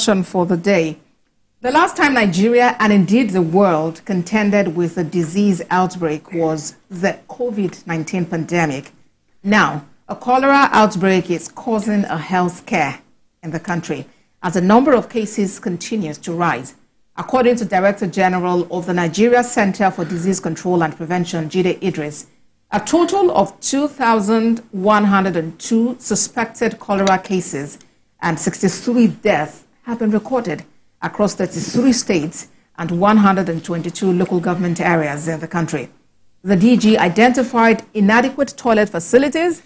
introduction for the day. The last time Nigeria and indeed the world contended with a disease outbreak was the COVID-19 pandemic. Now, a cholera outbreak is causing a health scare in the country as the number of cases continues to rise. According to Director General of the Nigeria Center for Disease Control and Prevention, Jide Idris, a total of 2,102 suspected cholera cases and 63 deaths have been recorded across 33 states and 122 local government areas in the country. The DG identified inadequate toilet facilities,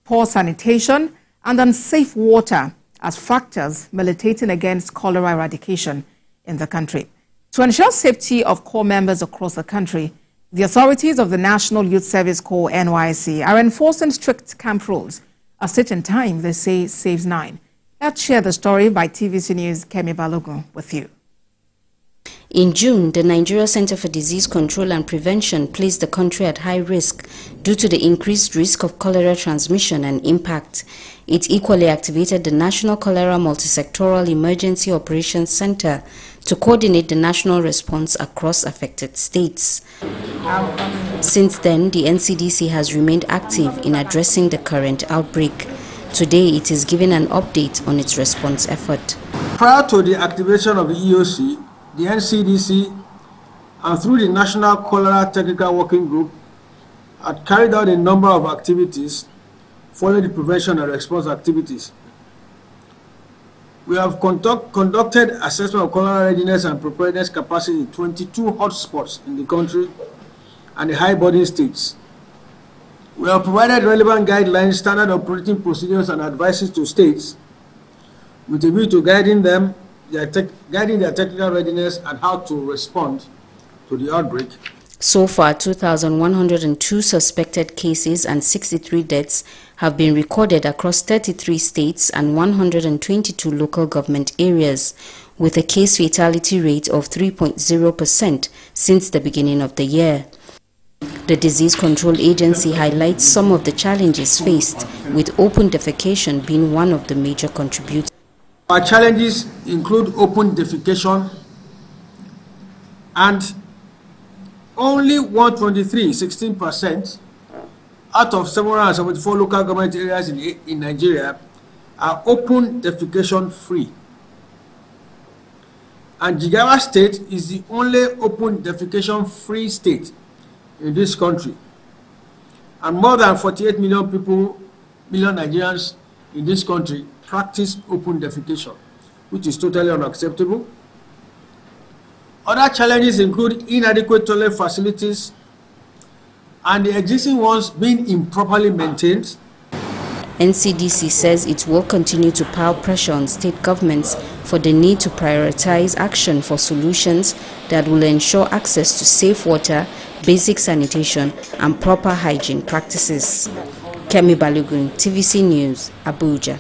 poor sanitation, and unsafe water as factors militating against cholera eradication in the country. To ensure safety of corps members across the country, the authorities of the National Youth Service Corps, NYSC, are enforcing strict camp rules. A certain time, they say, saves 9. Let's share the story by TVC News' Kemi Balogun with you. In June, the Nigeria Center for Disease Control and Prevention placed the country at high risk due to the increased risk of cholera transmission and impact. It equally activated the National Cholera Multisectoral Emergency Operations Center to coordinate the national response across affected states. Since then, the NCDC has remained active in addressing the current outbreak. Today, it is giving an update on its response effort. Prior to the activation of the EOC, the NCDC, and through the National Cholera Technical Working Group, had carried out a number of activities following the prevention and response activities. We have conducted assessment of cholera readiness and preparedness capacity in 22 hotspots in the country and the high-burden states. We have provided relevant guidelines, standard operating procedures, and advices to states with a view to guiding their technical readiness and how to respond to the outbreak. So far, 2,102 suspected cases and 63 deaths have been recorded across 33 states and 122 local government areas, with a case fatality rate of 3.0% since the beginning of the year. The Disease Control Agency highlights some of the challenges faced, with open defecation being one of the major contributors. Our challenges include open defecation, and only 123, 16%, out of 774 local government areas in Nigeria are open defecation free. And Jigawa State is the only open defecation free state in this country. And more than 48 million Nigerians in this country practice open defecation, which is totally unacceptable. Other challenges include inadequate toilet facilities and the existing ones being improperly maintained. NCDC says it will continue to pile pressure on state governments for the need to prioritize action for solutions that will ensure access to safe water, basic sanitation, and proper hygiene practices. Kemi Balogun, TVC News, Abuja.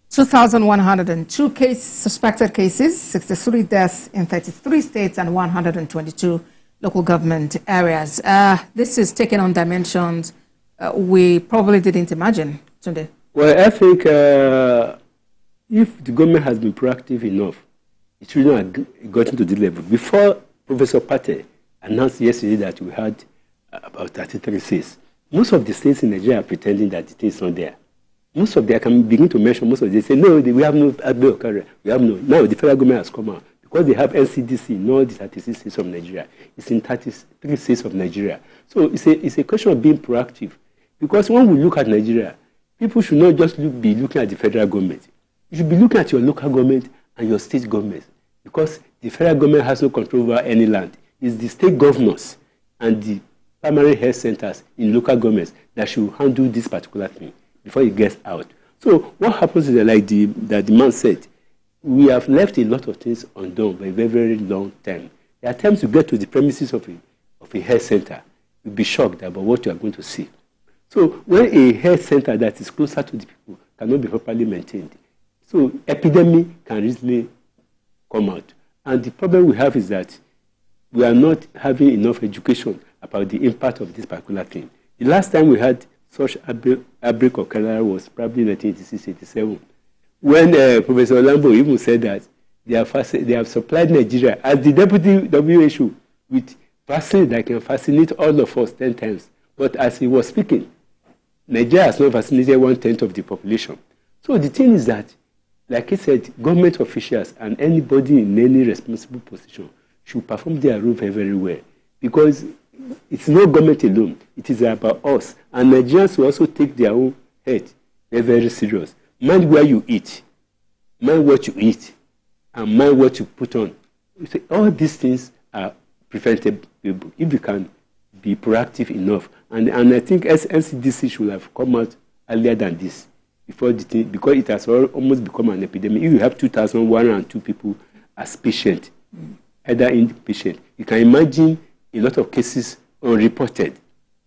2,102 suspected cases, 63 deaths in 33 states and 122 local government areas. This is taking on dimensions we probably didn't imagine today. Well, I think if the government has been proactive enough, it should not have gotten to this level. Before Professor Pate announced yesterday that we had about 33 states, most of the states in Nigeria are pretending that the state is not there. Most of them can begin to mention, most of them say, no, we have no outbreak. We have no. Now the federal government has come out because they have NCDC in all the 36 states of Nigeria. It's in 33 states of Nigeria. So it's a question of being proactive. Because when we look at Nigeria, people should not just be looking at the federal government. You should be looking at your local government and your state government. Because the federal government has no control over any land. It's the state governors and the primary health centers in local governments that should handle this particular thing before it gets out. So what happens is that, like the man said, we have left a lot of things undone for a very, very long time. There are times you get to the premises of a health center, you'll be shocked about what you are going to see. So when a health center that is closer to the people cannot be properly maintained, so epidemic can easily come out. And the problem we have is that we are not having enough education about the impact of this particular thing. The last time we had such outbreak of cholera was probably 1986-87, when Professor Olambo even said that they have supplied Nigeria as the deputy WHO with vaccine that can vaccinate all of us 10 times. But as he was speaking, Nigeria has not vaccinated 1/10 of the population. So the thing is that, like I said, government officials and anybody in any responsible position should perform their role very, very well. Because it's not government alone. It is about us. And Nigerians will also take their own head very, very serious. Mind where you eat. Mind what you eat. And mind what you put on. So all these things are preventable if you can be proactive enough. And I think NCDC should have come out earlier than this, before the thing, because it has almost become an epidemic. If you have 2,102 people as patients, either inpatient, you can imagine a lot of cases unreported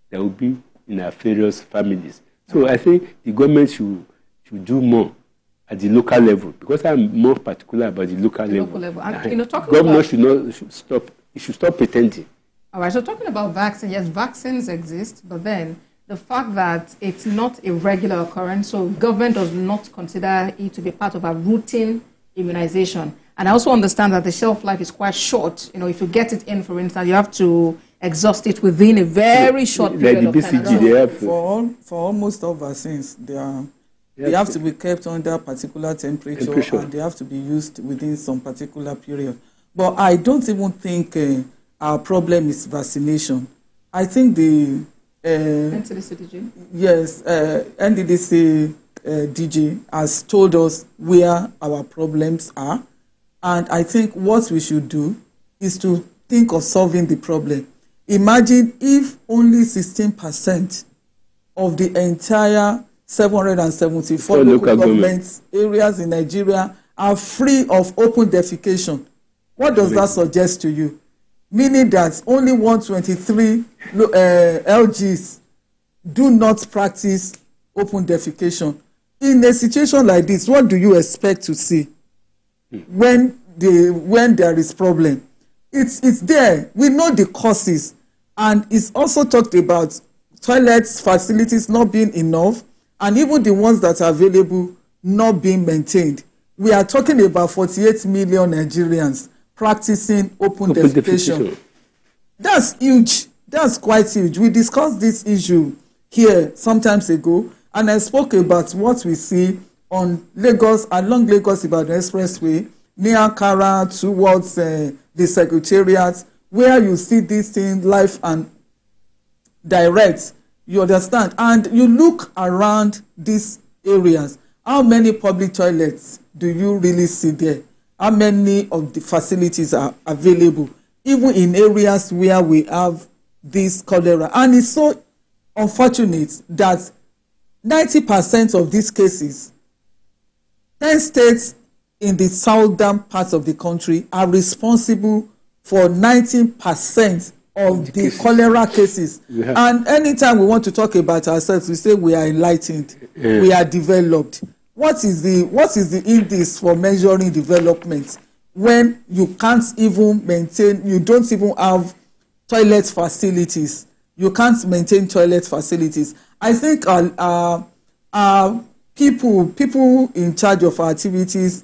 that will be in our various families. So I think the government should do more at the local level, because I'm more particular about the local level. And, government should stop pretending. All right, so talking about vaccine, yes, vaccines exist, but then the fact that it's not a regular occurrence, so government does not consider it to be part of a routine immunization. And I also understand that the shelf life is quite short. You know, if you get it in, for instance, you have to exhaust it within a very short period of time. For almost all vaccines, they have to be kept under particular temperature and they have to be used within some particular period. But I don't even think our problem is vaccination. I think the NCDC DG? Yes, NCDC DG has told us where our problems are. And I think what we should do is to think of solving the problem. Imagine if only 16% of the entire 774 local government areas in Nigeria are free of open defecation. What does that suggest to you? Meaning that only 123 LGs do not practice open defecation. In a situation like this, what do you expect to see when there is problem? It's there. We know the causes. And it's also talked about toilets, facilities not being enough, and even the ones that are available not being maintained. We are talking about 48 million Nigerians practicing open defecation. That's huge. That's quite huge. We discussed this issue here some times ago, and I spoke about what we see on Lagos, along Lagos-Ibadan Expressway, near Kara towards the Secretariat, where you see this thing live and direct. You understand? And you look around these areas. How many public toilets do you really see there? How many of the facilities are available, even in areas where we have this cholera? And it's so unfortunate that 90% of these cases, 10 states in the southern parts of the country are responsible for 19% of the cholera cases. And anytime we want to talk about ourselves, we say we are enlightened, we are developed. What is the index for measuring development when you can't even maintain, you don't even have toilet facilities? You can't maintain toilet facilities. I think people in charge of our activities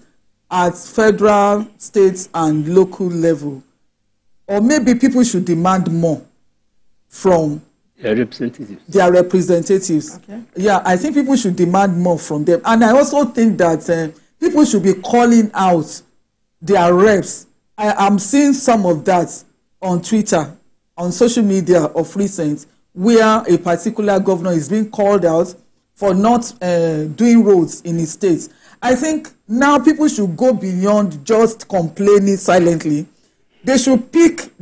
at federal, state, and local level, or maybe people should demand more from their representatives. Okay. Yeah, I think people should demand more from them. And I also think that people should be calling out their reps. I am seeing some of that on Twitter, on social media of recent, where a particular governor is being called out for not doing roads in his state. I think now people should go beyond just complaining silently. They should pick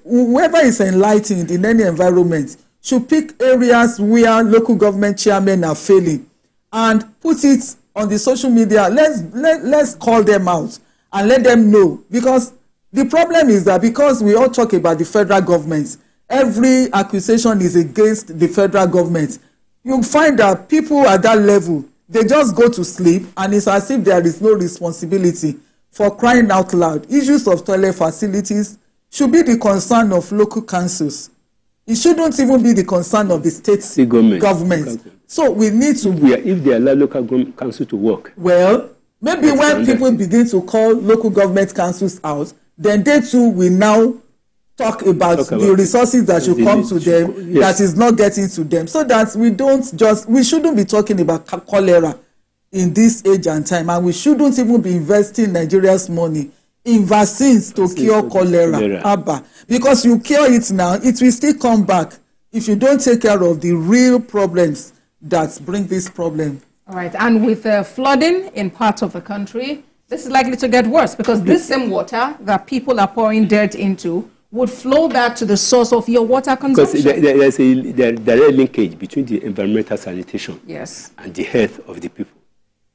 whoever is enlightened in any environment should pick areas where local government chairmen are failing and put it on the social media. Let's call them out and let them know, because the problem is that because we all talk about the federal government, every accusation is against the federal government. You'll find that people at that level, they just go to sleep, and it's as if there is no responsibility. For crying out loud, issues of toilet facilities should be the concern of local councils. It shouldn't even be the concern of the state government. So we need to... If they allow local council to work. Well, Maybe when people begin to call local government councils out, then they too will now talk about the resources that should come to them, that is not getting to them, so that we shouldn't be talking about cholera in this age and time, and we shouldn't even be investing Nigeria's money in vaccines to cure cholera. Because you cure it now, it will still come back if you don't take care of the real problems that bring this problem. All right, and with flooding in parts of the country, this is likely to get worse, because this same water that people are pouring dirt into would flow back to the source of your water consumption. Because there's a direct linkage between the environmental sanitation and the health of the people.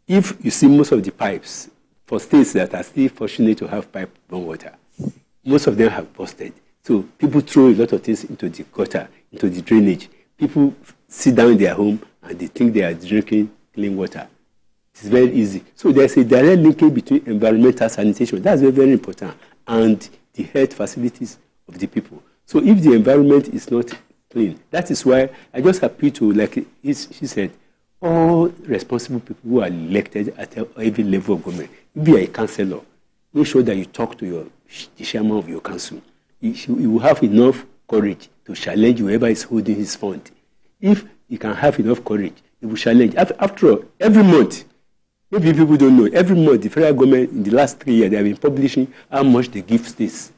If you see most of the pipes, for states that are still fortunate to have pipe-borne water, most of them have busted. So people throw a lot of things into the gutter, into the drainage. People sit down in their home and they think they are drinking clean water. It's very easy. So there's a direct linkage between environmental sanitation, that's very, very important, and the health facilities of the people. So if the environment is not clean, that is why I just appeal to, like she said, all responsible people who are elected at every level of government. If you are a councillor, make sure that you talk to the chairman of your council. You will have enough courage to challenge whoever is holding his fund. If you can have enough courage, you will challenge. After all, every month, maybe people don't know, every month the federal government in the last 3 years, they have been publishing how much they give states.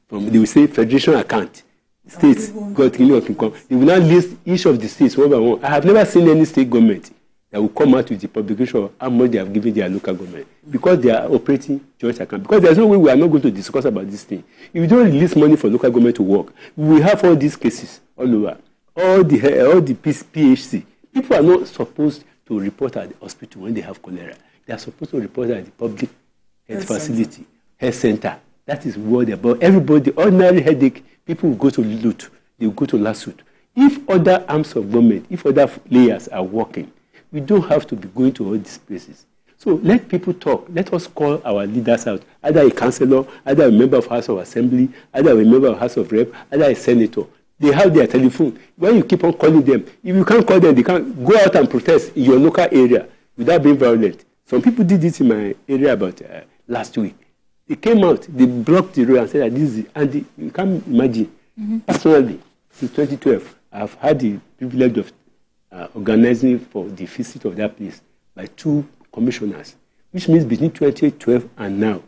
They will say federation account. States got income. They will now list each of the states one by one. I have never seen any state government that will come out with the publication of how much they have given their local government, because they are operating joint account. Because there's no way we are not going to discuss about this thing. If you don't release money for local government to work, we have all these cases all over. All the PHC. People are not supposed to report at the hospital when they have cholera. They are supposed to report at the public health facility, health center. That is what they're about. Everybody, ordinary headache, people will go to LUT, they will go to LASUT. If other arms of government, if other layers are working, we don't have to be going to all these places. So let people talk. Let us call our leaders out, either a councillor, either a member of House of Assembly, either a member of House of Rep, either a senator. They have their telephone. When you keep on calling them, if you can't call them, they can't go out and protest in your local area without being violent. Some people did this in my area about last week. They came out, they blocked the road and said that this is, and you can't imagine. Personally, since 2012, I've had the privilege of organizing for the visit of that place by 2 commissioners, which means between 2012 and now,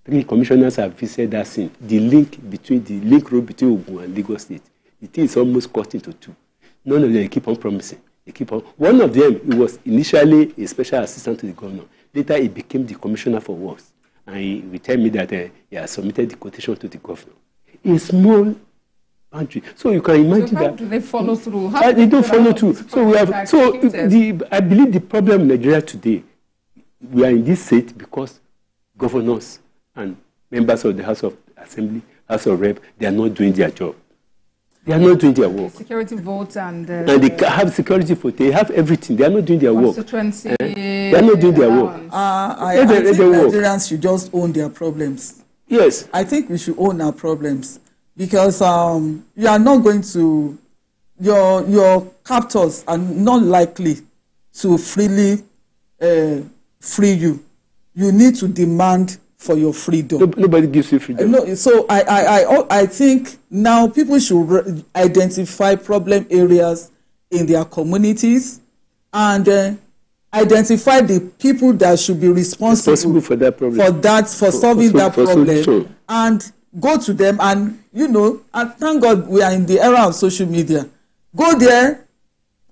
3 commissioners have visited that scene. The link road between Ogun and Lagos State, the thing is almost cut into 2. None of them keep on promising. They keep on. One of them, he was initially a special assistant to the governor. Later, he became the commissioner for works. And he will tell me that he has submitted the quotation to the governor. A small boundary. So you can imagine how that. Do they follow through? They don't follow through. So we have. I believe the problem in Nigeria today, we are in this state because governors and members of the House of Assembly, House of Rep, they are not doing their job. They are not doing their work. Security votes and they have security votes. They have everything. They are not doing their work. They are not doing their work. I think Nigerians should just own their problems. Yes. I think we should own our problems, because you are not going to, your captors are not likely to freely free you. You need to demand for your freedom. Nobody gives you freedom. No, so I think now people should identify problem areas in their communities and identify the people that should be responsible for that problem, for solving that problem, and go to them. And and thank God we are in the era of social media. Go there,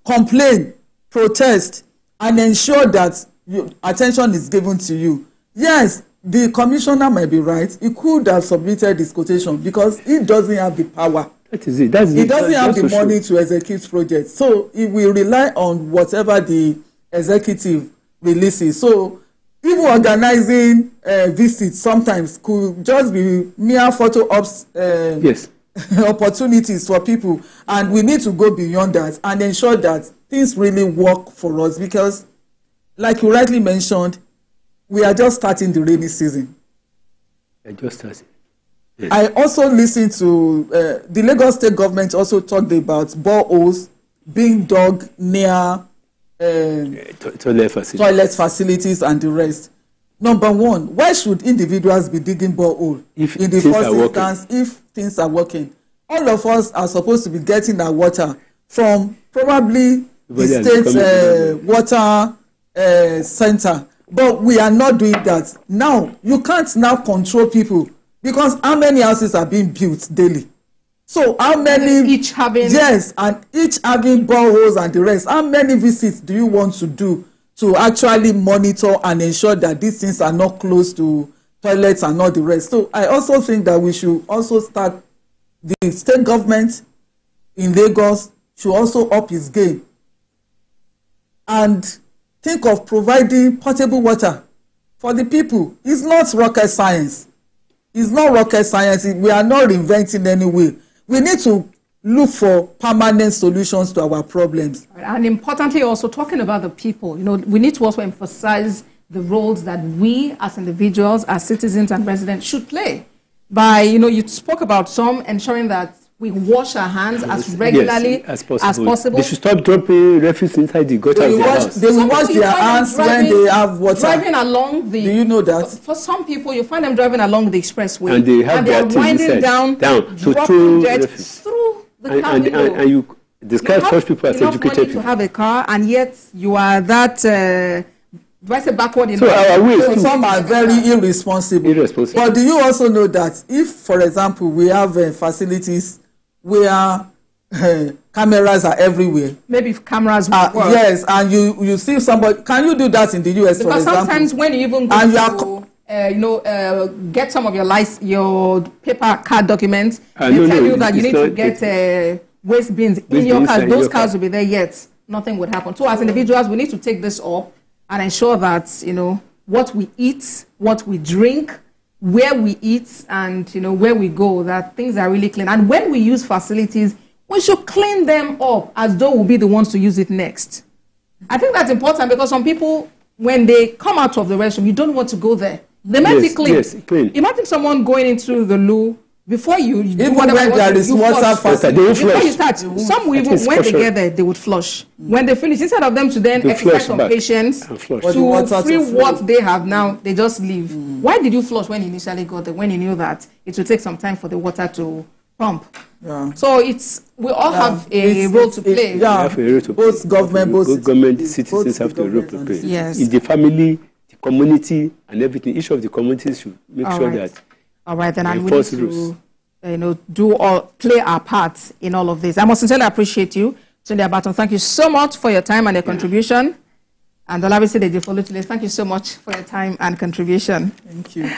complain, protest, and ensure that attention is given to you. Yes, the commissioner might be right. He could have submitted this quotation because he doesn't have the power. That is it. He doesn't have the money to execute projects. So he will rely on whatever the executive releases. So even organizing visits sometimes could just be mere photo ops opportunities for people. And we need to go beyond that and ensure that things really work for us, because, like you rightly mentioned, we are just starting the rainy season. Just starting. Yes. I also listened to the Lagos State government also talked about boreholes being dug near toilet facilities and the rest. Number one, why should individuals be digging borehole in the first instance if things are working? All of us are supposed to be getting our water from probably the state's water center, but we are not doing that. Now, you can't now control people because how many houses are being built daily? So how many, each having, yes, and each having boreholes and the rest, how many visits do you want to do to actually monitor and ensure that these things are not close to toilets and all the rest? So I also think that we should also start, the state government in Lagos should also up its game and think of providing potable water for the people. It's not rocket science. It's not rocket science. We are not reinventing any way. We need to look for permanent solutions to our problems. And importantly, also talking about the people, you know, we need to also emphasize the roles that we as individuals, as citizens and residents should play. By, you know, you spoke about some ensuring that we wash our hands as regularly as possible. They should stop dropping refuse inside the gutter of their house. They will wash their hands when they have water. Driving along the... Do you know that? For some people, you find them driving along the expressway. And they have their winding down to throw the car window. And you describe such people as educated people. To have a car, and yet you are that... backward in so some are very irresponsible. But do you also know that if, for example, we have facilities where cameras are everywhere? Maybe if cameras work. Yes, and you see somebody. Can you do that in the US, because for example? Sometimes when you even go to get some of your paper card documents, they tell you that you need to get waste bins in your car. Those cars will be there, yet nothing would happen. So as individuals, we need to take this up and ensure that, you know, what we eat, what we drink, where we eat, and, you know, where we go, that things are really clean. And when we use facilities, we should clean them up as though we'll be the ones to use it next. I think that's important because some people, when they come out of the restroom, you don't want to go there. They might be clean. Yes, clean. Imagine someone going into the loo before you do whatever when there is water facility. Before you start, some will even, when they get there, they would flush. When they finish, instead of them to then exercise some patience to free what they have now, they just leave. Why did you flush when you initially got there, when you knew that it would take some time for the water to pump? Yeah. So we all have a role to play. Both government, citizens have a role to play. Yes. In the family, the community, and everything, each of the communities should make sure that. All right, then, and we need to, play our part in all of this. I must sincerely appreciate you, Tunde Abaton. Thank you so much for your time and your contribution. And Olabisi Deji Folutile, thank you so much for your time and contribution. Thank you.